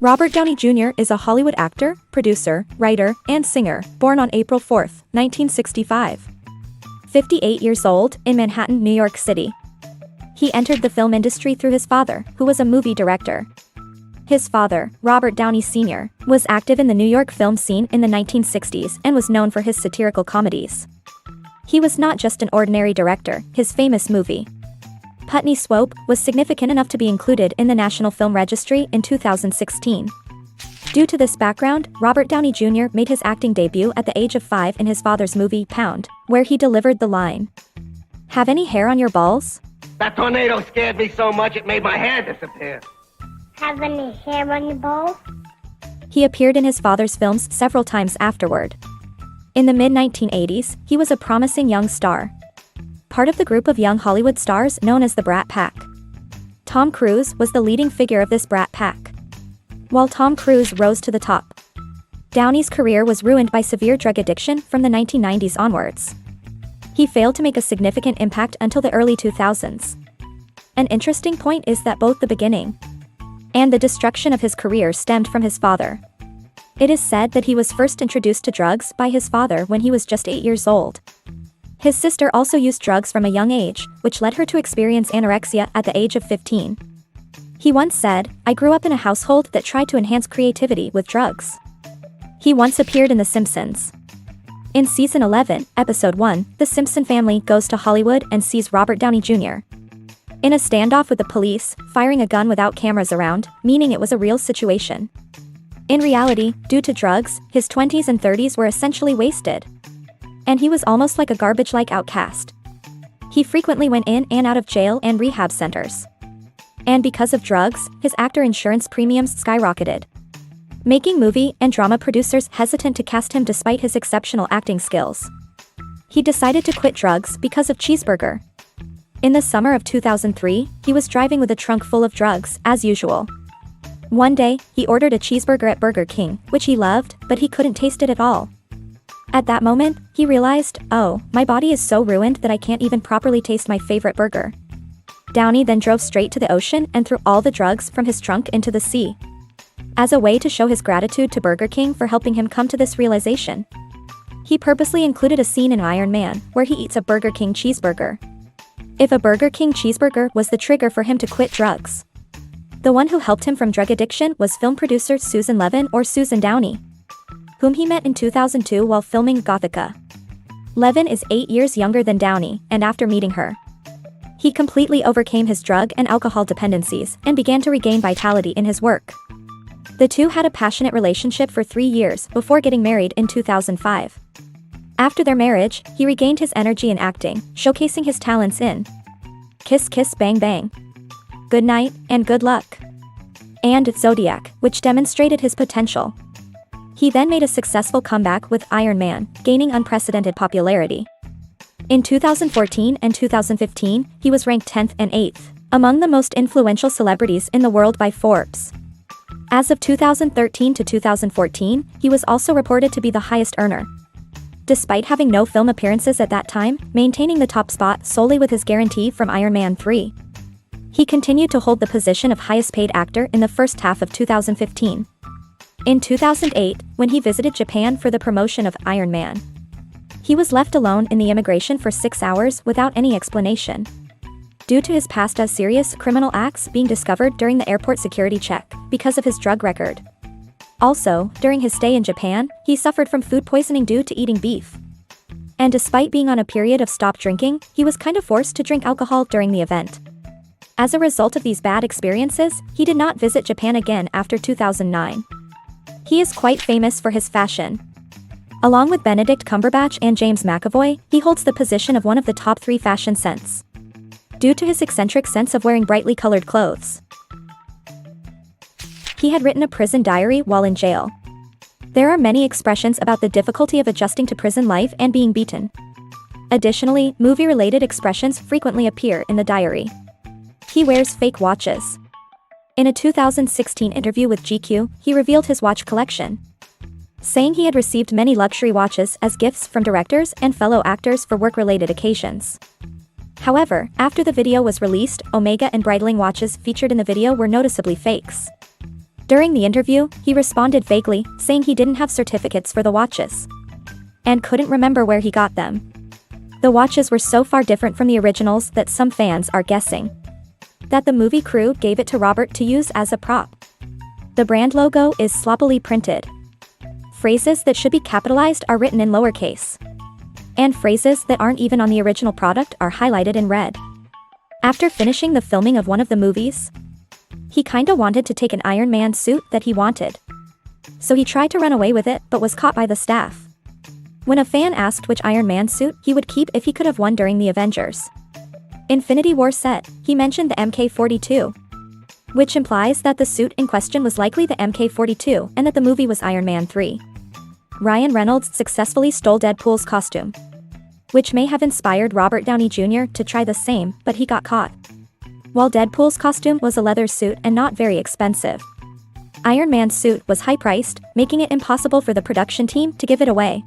Robert Downey Jr. is a Hollywood actor, producer, writer, and singer, born on April 4, 1965. 58 years old, in Manhattan, New York City. He entered the film industry through his father, who was a movie director. His father, Robert Downey Sr., was active in the New York film scene in the 1960s and was known for his satirical comedies. He was not just an ordinary director. His famous movie, Putney Swope, was significant enough to be included in the National Film Registry in 2016. Due to this background, Robert Downey Jr. made his acting debut at the age of 5 in his father's movie, Pound, where he delivered the line, "Have any hair on your balls?" That tornado scared me so much it made my hair disappear. Have any hair on your balls? He appeared in his father's films several times afterward. In the mid-1980s, he was a promising young star, part of the group of young Hollywood stars known as the Brat Pack. Tom Cruise was the leading figure of this Brat Pack. While Tom Cruise rose to the top, Downey's career was ruined by severe drug addiction from the 1990s onwards. He failed to make a significant impact until the early 2000s. An interesting point is that both the beginning and the destruction of his career stemmed from his father. It is said that he was first introduced to drugs by his father when he was just 8 years old. His sister also used drugs from a young age, which led her to experience anorexia at the age of 15. He once said, "I grew up in a household that tried to enhance creativity with drugs." He once appeared in The Simpsons. In Season 11, Episode 1, the Simpson family goes to Hollywood and sees Robert Downey Jr. in a standoff with the police, firing a gun without cameras around, meaning it was a real situation. In reality, due to drugs, his 20s and 30s were essentially wasted, and he was almost like a garbage-like outcast. He frequently went in and out of jail and rehab centers. And because of drugs, his actor insurance premiums skyrocketed, making movie and drama producers hesitant to cast him despite his exceptional acting skills. He decided to quit drugs because of Cheeseburger. In the summer of 2003, he was driving with a trunk full of drugs, as usual. One day, he ordered a cheeseburger at Burger King, which he loved, but he couldn't taste it at all. At that moment, he realized, "Oh, my body is so ruined that I can't even properly taste my favorite burger." Downey then drove straight to the ocean and threw all the drugs from his trunk into the sea. As a way to show his gratitude to Burger King for helping him come to this realization, he purposely included a scene in Iron Man where he eats a Burger King cheeseburger. If a Burger King cheeseburger was the trigger for him to quit drugs, the one who helped him from drug addiction was film producer Susan Levin, or Susan Downey, whom he met in 2002 while filming Gothika. Levin is 8 years younger than Downey, and after meeting her, he completely overcame his drug and alcohol dependencies and began to regain vitality in his work. The two had a passionate relationship for 3 years before getting married in 2005. After their marriage, he regained his energy in acting, showcasing his talents in Kiss Kiss Bang Bang, Good Night, and Good Luck, and Zodiac, which demonstrated his potential. He then made a successful comeback with Iron Man, gaining unprecedented popularity. In 2014 and 2015, he was ranked 10th and 8th among the most influential celebrities in the world by Forbes. As of 2013 to 2014, he was also reported to be the highest earner, despite having no film appearances at that time, maintaining the top spot solely with his guarantee from Iron Man 3. He continued to hold the position of highest paid actor in the first half of 2015. In 2008, when he visited Japan for the promotion of Iron Man, he was left alone in the immigration for 6 hours without any explanation, due to his past as serious criminal acts being discovered during the airport security check because of his drug record. Also, during his stay in Japan, he suffered from food poisoning due to eating beef. And despite being on a period of stop drinking, he was kind of forced to drink alcohol during the event. As a result of these bad experiences, he did not visit Japan again after 2009. He is quite famous for his fashion. Along with Benedict Cumberbatch and James McAvoy, he holds the position of one of the top 3 fashion sense, due to his eccentric sense of wearing brightly colored clothes. He had written a prison diary while in jail. There are many expressions about the difficulty of adjusting to prison life and being beaten. Additionally, movie-related expressions frequently appear in the diary. He wears fake watches. In a 2016 interview with GQ, he revealed his watch collection, saying he had received many luxury watches as gifts from directors and fellow actors for work-related occasions. However, after the video was released, Omega and Breitling watches featured in the video were noticeably fakes. During the interview, he responded vaguely, saying he didn't have certificates for the watches and couldn't remember where he got them. The watches were so far different from the originals that some fans are guessing that the movie crew gave it to Robert to use as a prop. The brand logo is sloppily printed. Phrases that should be capitalized are written in lowercase. And phrases that aren't even on the original product are highlighted in red. After finishing the filming of one of the movies, he kinda wanted to take an Iron Man suit that he wanted. So he tried to run away with it but was caught by the staff. When a fan asked which Iron Man suit he would keep if he could have won during the Avengers Infinity War set, he mentioned the MK-42, which implies that the suit in question was likely the MK-42 and that the movie was Iron Man 3. Ryan Reynolds successfully stole Deadpool's costume, which may have inspired Robert Downey Jr. to try the same, but he got caught. While Deadpool's costume was a leather suit and not very expensive, Iron Man's suit was high-priced, making it impossible for the production team to give it away.